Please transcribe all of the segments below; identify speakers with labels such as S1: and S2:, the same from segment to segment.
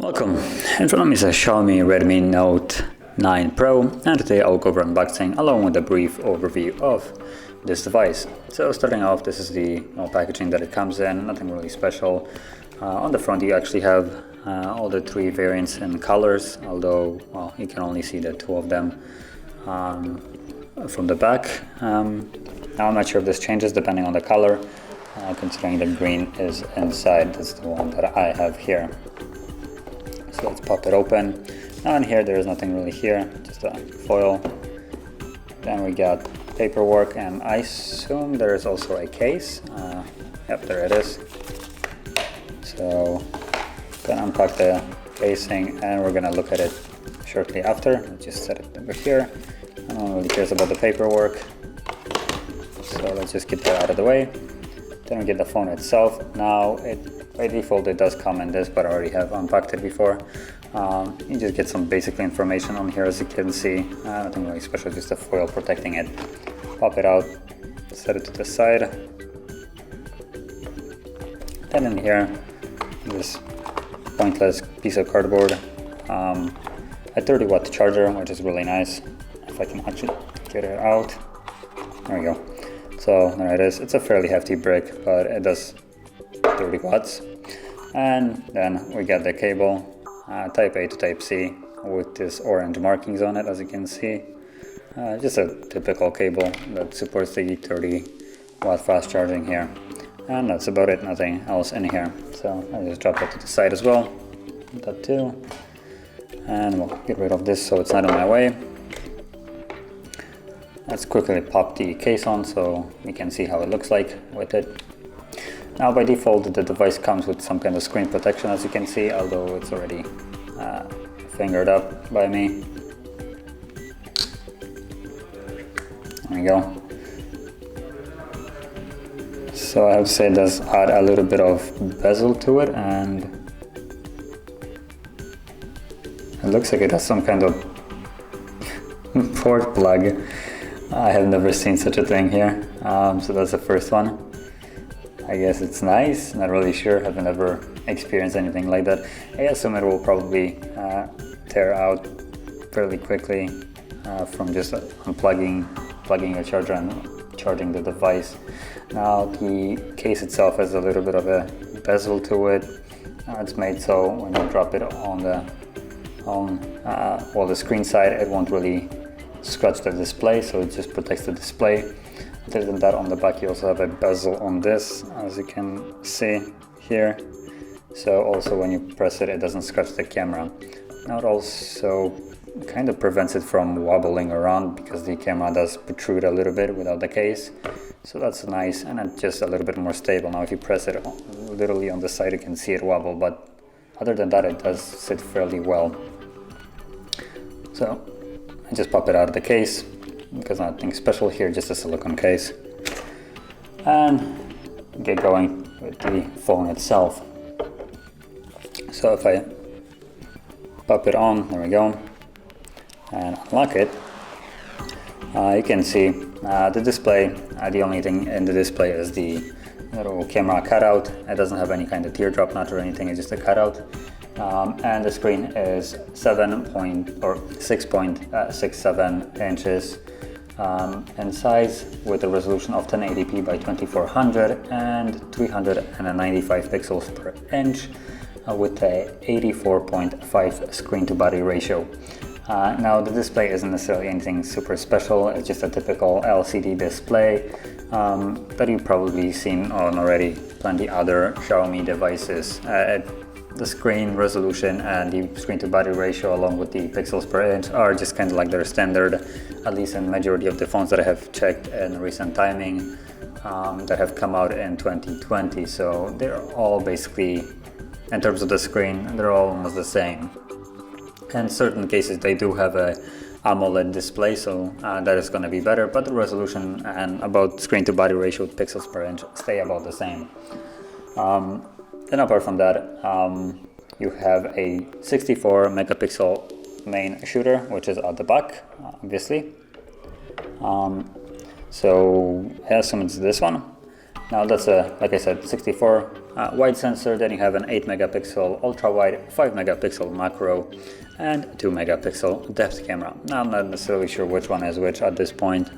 S1: Welcome, in front of me is a Xiaomi Redmi Note 9 Pro, and today I'll go over unboxing along with a brief overview of this device. So starting off, this is the packaging that it comes in, nothing really special. On the front you actually have all the three variants in colors, although well, you can only see the two of them from the back. Now I'm not sure if this changes depending on the color, considering the green is inside. That's the one that I have here. So let's pop it open. Now in here there is nothing really here, just a foil. Then we got paperwork, and I assume there is also a case. Yep, there it is. So gonna unpack the casing and we're gonna look at it shortly after. Let's just set it over here. No one really cares about the paperwork, so let's just get that out of the way. Then we get the phone itself. Now by default it does come in this, but I already have unpacked it before. You just get some basic information on here, as you can see. Nothing really special, just a foil protecting it. Pop it out, set it to the side. Then in here, this pointless piece of cardboard. A 30-watt charger, which is really nice. If I can actually get it out. There we go. So there it is. It's a fairly hefty brick, but it does 30 watts. And then we got the cable, type A to type C, with this orange markings on it, as you can see. Just a typical cable that supports the 30-watt fast charging here. And that's about it, nothing else in here. So I'll just drop that to the side as well. That too. And we'll get rid of this so it's not in my way. Let's quickly pop the case on so we can see how it looks like with it. Now by default the device comes with some kind of screen protection, as you can see, although it's already fingered up by me. There we go. So I have to say it does add a little bit of bezel to it, and it looks like it has some kind of port plug. I have never seen such a thing here, so that's the first one. I guess it's nice, not really sure, haven't ever experienced anything like that. I assume it will probably tear out fairly quickly from just plugging your charger and charging the device. Now the case itself has a little bit of a bezel to it. It's made so when you drop it on the screen side, it won't really scratch the display, so it just protects the display. Other than that, on the back you also have a bezel on this, as you can see here. So also when you press it, it doesn't scratch the camera. Now it also kind of prevents it from wobbling around, because the camera does protrude a little bit without the case. So that's nice, and it's just a little bit more stable. Now if you press it literally on the side, you can see it wobble, but other than that it does sit fairly well. So I just pop it out of the case, because nothing special here, just a silicone case, and get going with the phone itself. So if I pop it on, there we go, and unlock it, you can see the display. The only thing in the display is the little camera cutout. It doesn't have any kind of teardrop notch or anything, it's just a cutout. And the screen is 6.67 inches in size, with a resolution of 1080p by 2400 and 395 pixels per inch, with a 84.5 screen to body ratio. Now the display isn't necessarily anything super special, it's just a typical LCD display that you've probably seen on already plenty other Xiaomi devices. The screen resolution and the screen to body ratio, along with the pixels per inch, are just kind of like their standard, at least in majority of the phones that I have checked in recent timing that have come out in 2020. So they're all basically, in terms of the screen, they're all almost the same. In certain cases they do have a AMOLED display, so that is going to be better, but the resolution and about screen to body ratio with pixels per inch stay about the same. Then apart from that, you have a 64 megapixel main shooter, which is at the back, obviously. So I assume it's this one. Now that's a, like I said, 64 wide sensor. Then you have an 8 megapixel ultra wide, 5 megapixel macro, and 2 megapixel depth camera. Now I'm not necessarily sure which one is which at this point.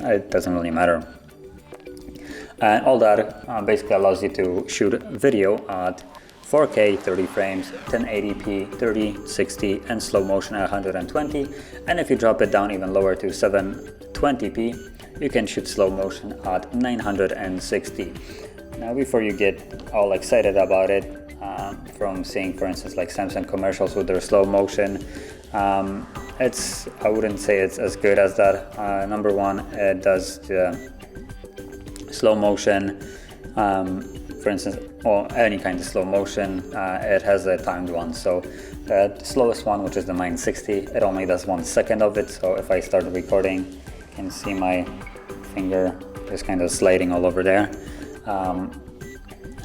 S1: It doesn't really matter. And all that basically allows you to shoot video at 4K 30 frames, 1080p 30, 60, and slow motion at 120. And if you drop it down even lower to 720p, you can shoot slow motion at 960. Now before you get all excited about it, from seeing for instance like Samsung commercials with their slow motion, I wouldn't say it's as good as that. Number one, it does the slow motion, for instance, or any kind of slow motion, it has a timed one. So the slowest one, which is the 960, it only does 1 second of it. So if I start recording, you can see my finger just kind of sliding all over there.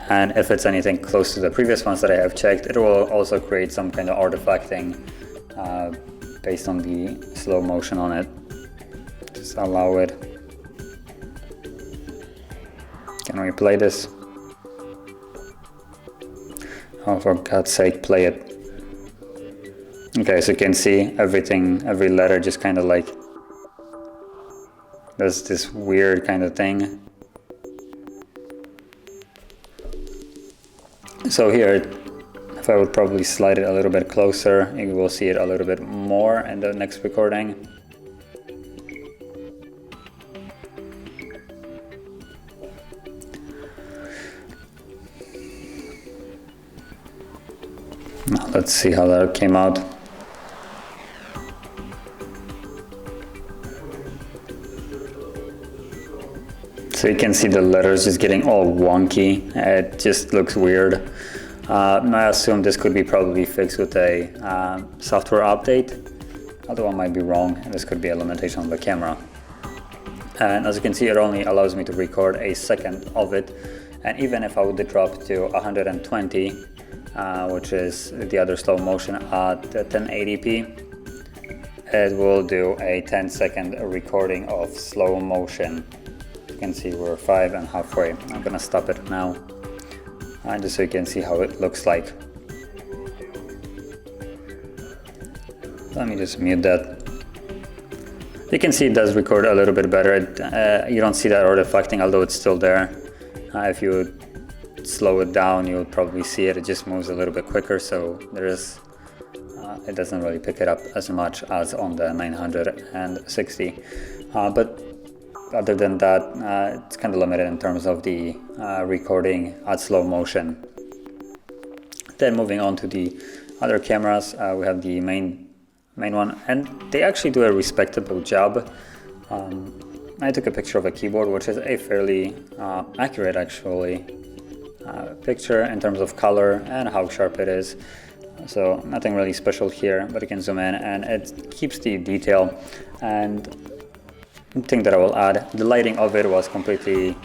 S1: And if it's anything close to the previous ones that I have checked, it will also create some kind of artifacting based on the slow motion on it. Just allow it. Can we play this? Oh, for God's sake, play it. Okay, so you can see everything, every letter just kind of like does this weird kind of thing. So here, if I would probably slide it a little bit closer, you will see it a little bit more in the next recording. Now let's see how that came out. So you can see the letters just getting all wonky. It just looks weird. I assume this could be probably fixed with a software update, although I might be wrong. This could be a limitation on the camera. And as you can see, it only allows me to record a second of it. And even if I would drop to 120, which is the other slow motion at 1080p, it will do a 10-second recording of slow motion. You can see we're 5 and halfway. I'm gonna stop it now, just so you can see how it looks like. Let me just mute that. You can see it does record a little bit better. You don't see that artifacting, although it's still there. If you would slow it down, you would probably see it. It just moves a little bit quicker, so it doesn't really pick it up as much as on the 960. But other than that, it's kind of limited in terms of the recording at slow motion. Then moving on to the other cameras, we have the main one, and they actually do a respectable job. I took a picture of a keyboard, which is a fairly accurate actually picture in terms of color and how sharp it is. So nothing really special here, but you can zoom in and it keeps the detail. And thing that I will add, the lighting of it was completely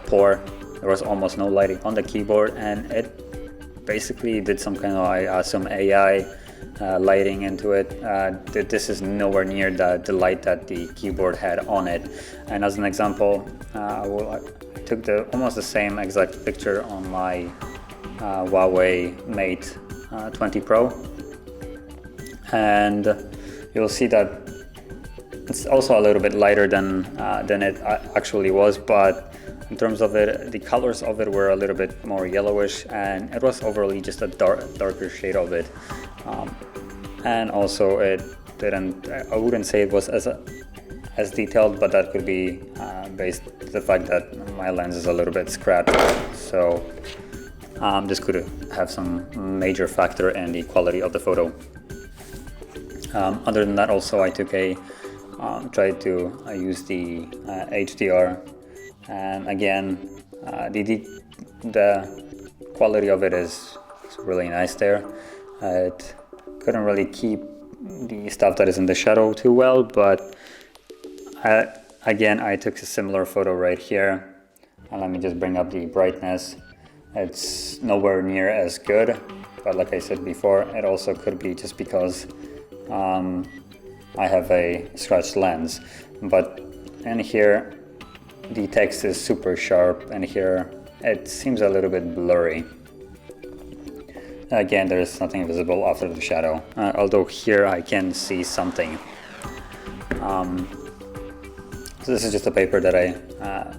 S1: poor. There was almost no lighting on the keyboard, and it basically did some kind of some AI lighting into it. This is nowhere near the light that the keyboard had on it. And as an example, I took almost the same exact picture on my Huawei Mate 20 Pro, and you'll see that it's also a little bit lighter than it actually was, but in terms of it, the colors of it were a little bit more yellowish, and it was overall just a darker shade of it. And also it didn't, I wouldn't say it was as detailed, but that could be based on the fact that my lens is a little bit scratched. So this could have some major factor in the quality of the photo. Other than that, also I took tried to use the HDR, and again the quality of it is really nice there. It couldn't really keep the stuff that is in the shadow too well, but again I took a similar photo right here, and let me just bring up the brightness. It's nowhere near as good, but like I said before, it also could be just because I have a scratched lens. But in here the text is super sharp, and here it seems a little bit blurry. Again, there is nothing visible after the shadow, although here I can see something. So this is just a paper that I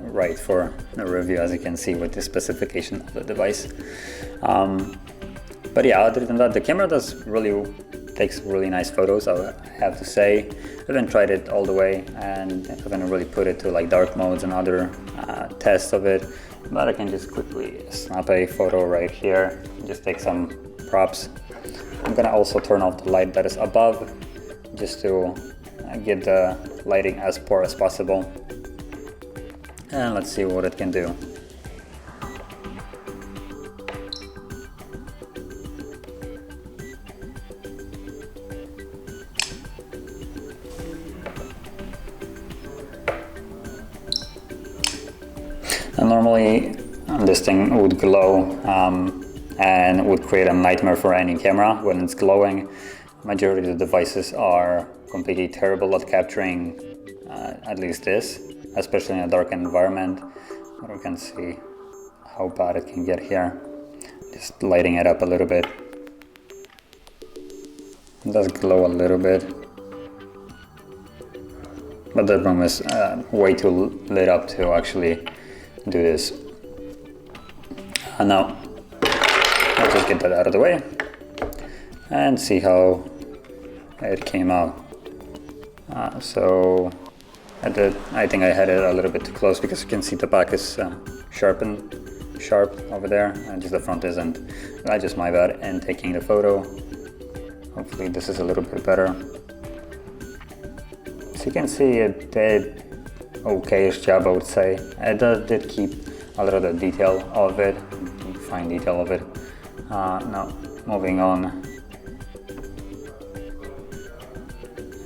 S1: write for a review, as you can see, with the specification of the device. But yeah, other than that, the camera takes really nice photos, I have to say. I haven't tried it all the way, and I haven't really put it to like dark modes and other tests of it, but I can just quickly snap a photo right here, just take some props. I'm gonna also turn off the light that is above, just to get the lighting as poor as possible, and let's see what it can do. And normally this thing would glow and would create a nightmare for any camera when it's glowing. Majority of the devices are completely terrible at capturing at least this, especially in a dark environment. But we can see how bad it can get here. Just lighting it up a little bit. It does glow a little bit, but the room is way too lit up to actually do this. Now, I'll just get that out of the way and see how it came out. So I think I had it a little bit too close, because you can see the back is sharp over there, and just the front isn't. That's just my bad in taking the photo. Hopefully this is a little bit better. So you can see it did okay-ish job, I would say. It did keep a lot of the detail of it, fine detail of it. Now, moving on.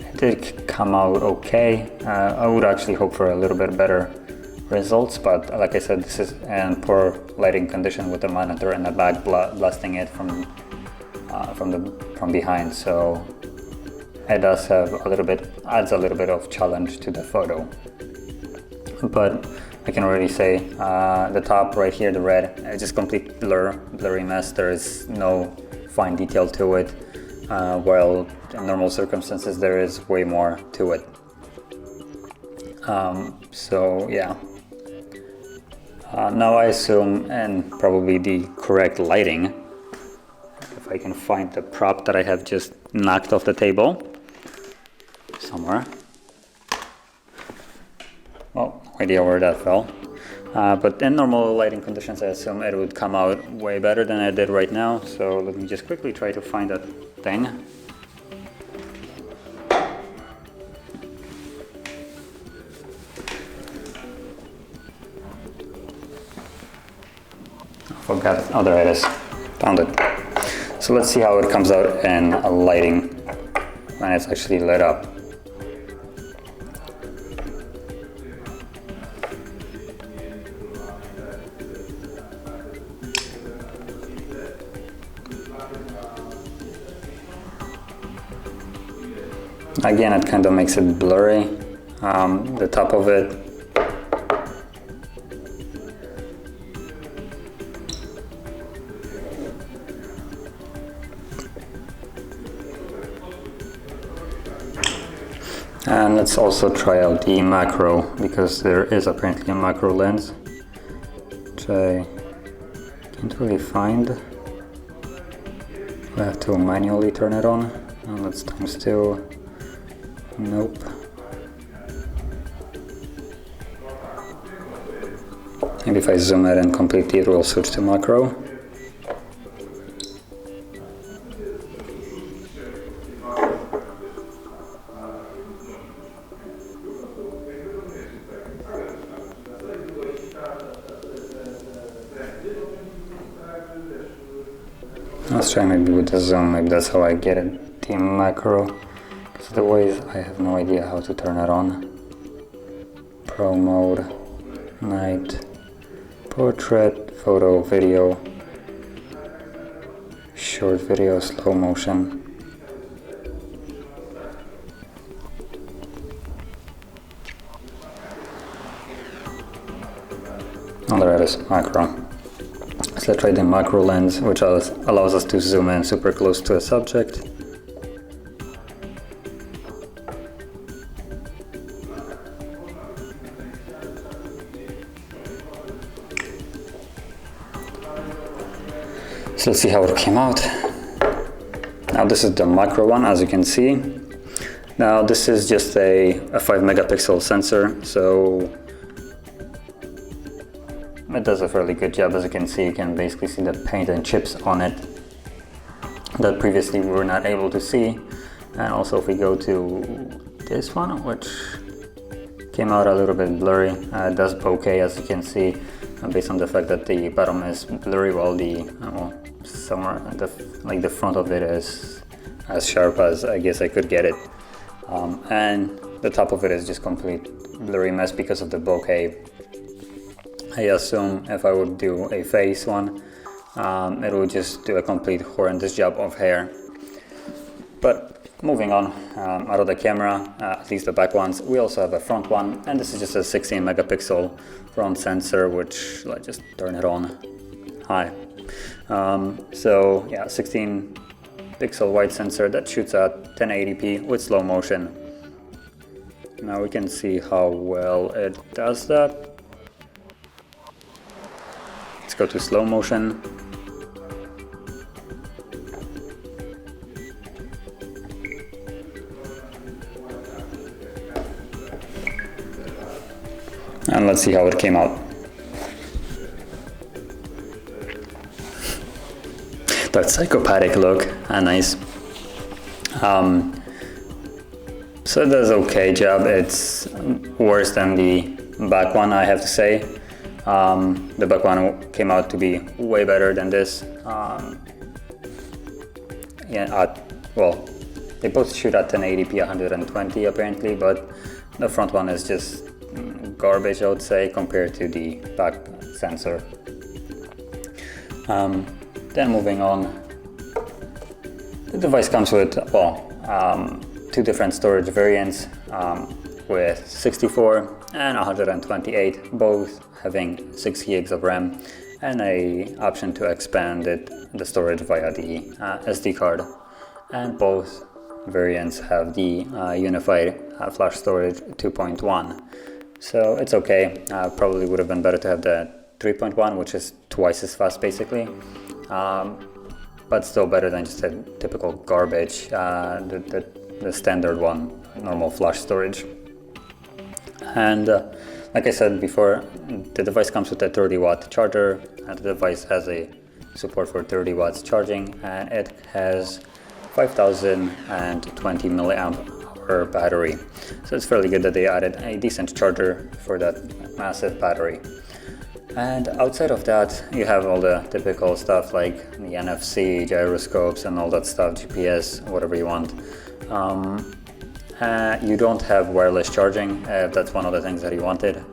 S1: It did come out okay. I would actually hope for a little bit better results, but like I said, this is in poor lighting condition with the monitor in the back blasting it from behind, so it does have adds a little bit of challenge to the photo. But I can already say the top right here, the red, it's just complete blurry mess. There is no fine detail to it, while in normal circumstances there is way more to it. So yeah. Now I assume, and probably the correct lighting, if I can find the prop that I have just knocked off the table somewhere. Well, no idea where that fell. But in normal lighting conditions, I assume it would come out way better than it did right now. So let me just quickly try to find that thing. Forgot. Oh, there it is. Found it. So let's see how it comes out in lighting when it's actually lit up. Again, it kind of makes it blurry, the top of it. And let's also try out the macro, because there is apparently a macro lens, which I can't really find. I have to manually turn it on. And let's ×2. Nope. Maybe if I zoom it in completely, it will switch to macro. Let's try maybe with the zoom, maybe that's how I get it, the macro. Because otherwise I have no idea how to turn it on. Pro mode, night, portrait, photo, video, short video, slow motion. this macro. So let's try the macro lens, which allows us to zoom in super close to a subject. So let's see how it came out. Now this is the macro one, as you can see. Now this is just a 5 megapixel sensor, so it does a fairly good job. As you can see, you can basically see the paint and chips on it that previously we were not able to see. And also if we go to this one, which came out a little bit blurry, it does bokeh, as you can see, based on the fact that the bottom is blurry while the somewhere the front of it is as sharp as I guess I could get it, and the top of it is just complete blurry mess because of the bokeh. I assume if I would do a face one, it would just do a complete horrendous job of hair. But moving on, out of the camera, at least the back ones, we also have a front one, and this is just a 16 megapixel front sensor, which let's just turn it on high. So yeah, 16 pixel wide sensor that shoots at 1080p with slow motion. Now we can see how well it does that. Let's go to slow motion. And let's see how it came out. That psychopathic look, nice. So it does okay job. It's worse than the back one, I have to say. The back one came out to be way better than this. Well, they both shoot at 1080p 120 apparently, but the front one is just garbage, I would say, compared to the back sensor. Then moving on, the device comes with, two different storage variants with 64 and 128, both having 6 gigs of RAM and a option to expand the storage via the SD card. And both variants have the unified flash storage 2.1. So it's okay. Probably would have been better to have the 3.1, which is twice as fast basically. But still better than just a typical garbage, the standard one, normal flash storage. And like I said before, the device comes with a 30-watt charger, and the device has a support for 30 watts charging, and it has 5020 milliamp hour battery. So it's fairly good that they added a decent charger for that massive battery. And outside of that, you have all the typical stuff like the NFC, gyroscopes and all that stuff, GPS, whatever you want. You don't have wireless charging, if that's one of the things that you wanted.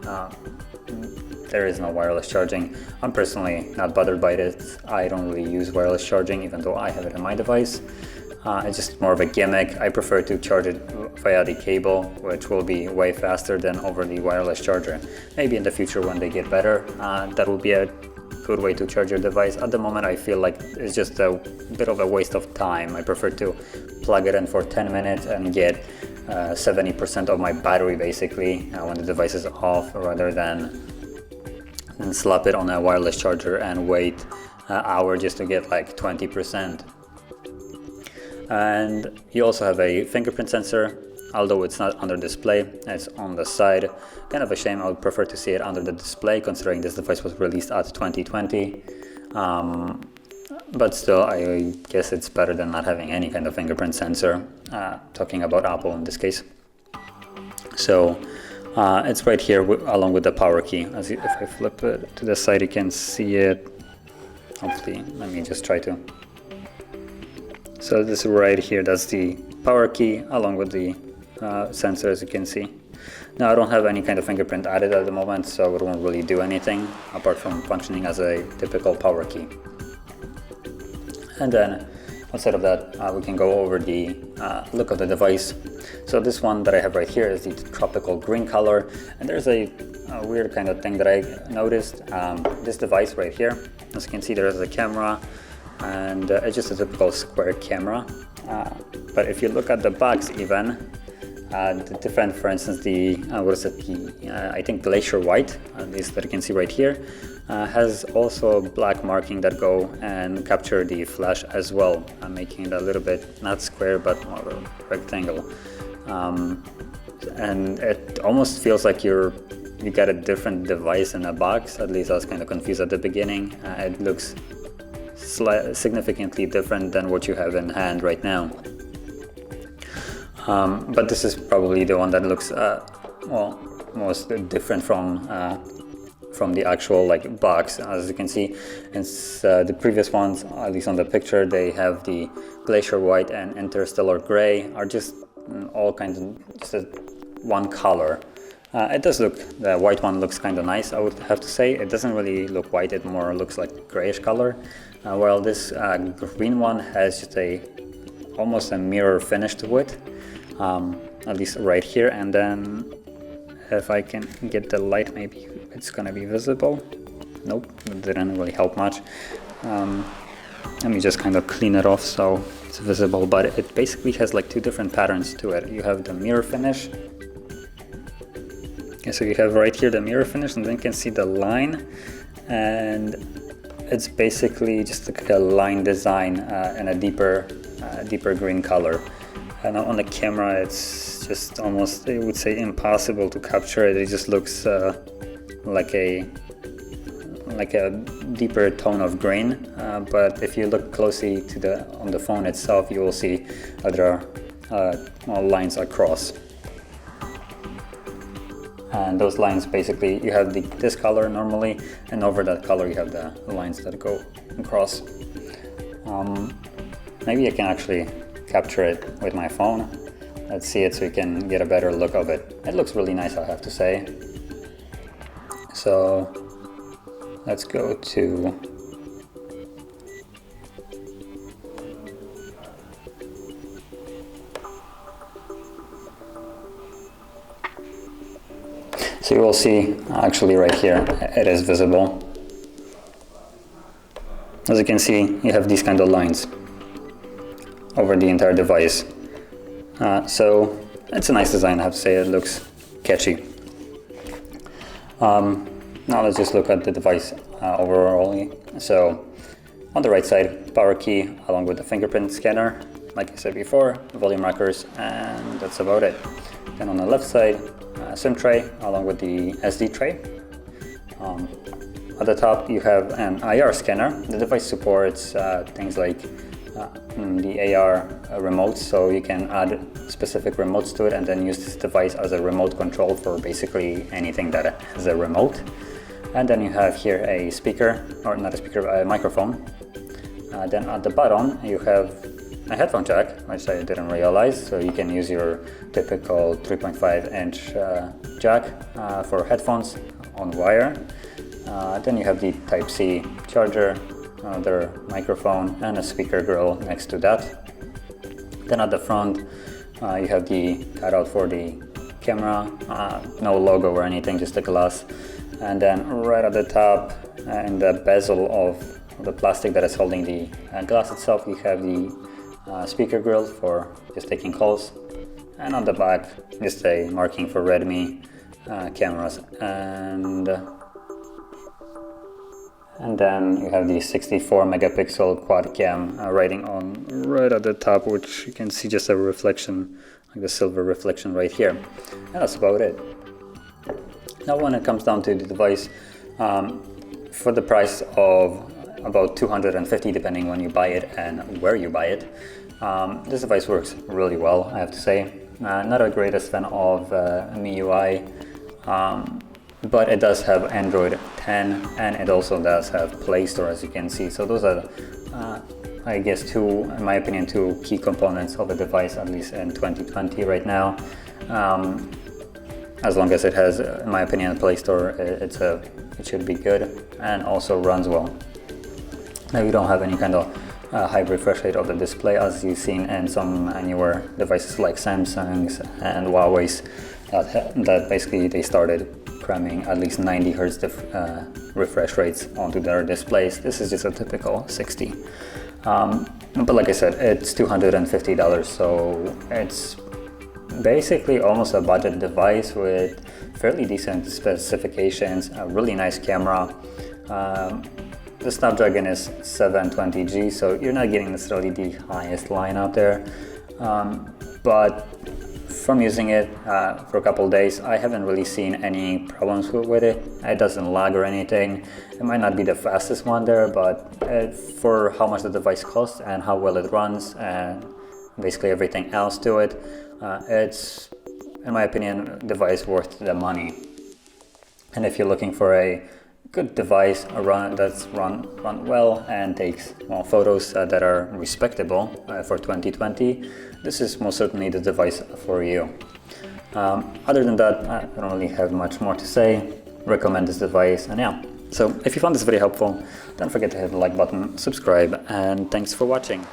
S1: There is no wireless charging. I'm personally not bothered by it. I don't really use wireless charging, even though I have it in my device. It's just more of a gimmick. I prefer to charge it via the cable, which will be way faster than over the wireless charger. Maybe in the future when they get better, that will be a good way to charge your device. At the moment I feel like it's just a bit of a waste of time. I prefer to plug it in for 10 minutes and get 70% of my battery basically when the device is off, rather than slap it on a wireless charger and wait an hour just to get like 20%. And you also have a fingerprint sensor, although it's not under display, it's on the side. Kind of a shame. I would prefer to see it under the display, considering this device was released at 2020. But still, I guess it's better than not having any kind of fingerprint sensor, talking about Apple in this case. So it's right here along with the power key. If I flip it to the side, you can see it. Hopefully, let me just try to. So this right here, that's the power key along with the sensor, as you can see. Now I don't have any kind of fingerprint added at the moment, so it won't really do anything apart from functioning as a typical power key. And then outside of that, we can go over the look of the device. So this one that I have right here is the tropical green color, and there's a weird kind of thing that I noticed. This device right here, as you can see, there's a camera, and it's just a typical square camera. But if you look at the box even, the different, for instance, the what is it? The I think Glacier White, this that you can see right here, has also black marking that go and capture the flash as well, making it a little bit not square but more of a rectangle. And it almost feels like you got a different device in a box. At least I was kind of confused at the beginning. It looks significantly different than what you have in hand right now. But this is probably the one that looks well, most different from the actual like box. As you can see, it's the previous ones, at least on the picture, they have the Glacier White and Interstellar Gray are just all kinds of just one color. It does look, the white one looks kind of nice, I would have to say. It doesn't really look white, it more looks like grayish color. While this green one has just almost a mirror finish to it, at least right here. And then if I can get the light, maybe it's gonna be visible. Nope, it didn't really help much. Let me just kind of clean it off so it's visible, but it basically has like two different patterns to it. You have the mirror finish. Okay, so you have right here the mirror finish, and then you can see the line, and it's basically just like a line design in a deeper green color. And on the camera, it's just almost, I would say, impossible to capture it. It just looks like a deeper tone of green. But if you look closely to on the phone itself, you will see that there are lines across. And those lines, basically, you have this color normally, and over that color you have the lines that go across. Maybe I can actually capture it with my phone. Let's see it so you can get a better look of it. It looks really nice, I have to say. So let's go to so you will see actually right here it is visible. As you can see, you have these kind of lines over the entire device. So it's a nice design, I have to say. It looks catchy. Now let's just look at the device overall. So on the right side, power key along with the fingerprint scanner, like I said before, volume rockers, and that's about it. Then on the left side, SIM tray along with the SD tray. At the top you have an IR scanner. The device supports things like the AR remotes, so you can add specific remotes to it and then use this device as a remote control for basically anything that has a remote. And then you have here a speaker, or not a speaker, a microphone. Then at the bottom you have a headphone jack, which I didn't realize, so you can use your typical 3.5-inch jack for headphones on wire. Then you have the Type-C charger, another microphone, and a speaker grill next to that. Then at the front you have the cutout for the camera, no logo or anything, just a glass. And then right at the top, in the bezel of the plastic that is holding the glass itself, you have the speaker grill for just taking calls. And on the back, just a marking for Redmi cameras. And then you have the 64 megapixel quad cam rating on right at the top, which you can see just a reflection, like the silver reflection right here. And that's about it. Now when it comes down to the device, for the price of about $250 depending when you buy it and where you buy it, this device works really well, I have to say. Not a greatest fan of MIUI, but it does have Android 10 and it also does have Play Store, as you can see. So those are I guess in my opinion, two key components of a device, at least in 2020 right now. As long as it has, in my opinion, a Play Store, it should be good and also runs well. Now you don't have any kind of high refresh rate of the display, as you've seen in some newer devices like Samsung's and Huawei's that basically they started cramming at least 90 Hz refresh rates onto their displays. This is just a typical 60. But like I said, it's $250, so it's basically almost a budget device with fairly decent specifications, a really nice camera. The Snapdragon is 720G, so you're not getting necessarily the highest line out there. But from using it for a couple of days, I haven't really seen any problems with it. It doesn't lag or anything. It might not be the fastest one there, but for how much the device costs and how well it runs and basically everything else to it, it's, in my opinion, a device worth the money. And if you're looking for a good device that's run well and takes photos that are respectable for 2020, this is most certainly the device for you. Other than that, I don't really have much more to say. Recommend this device, and yeah. So if you found this video helpful, don't forget to hit the like button, subscribe, and thanks for watching.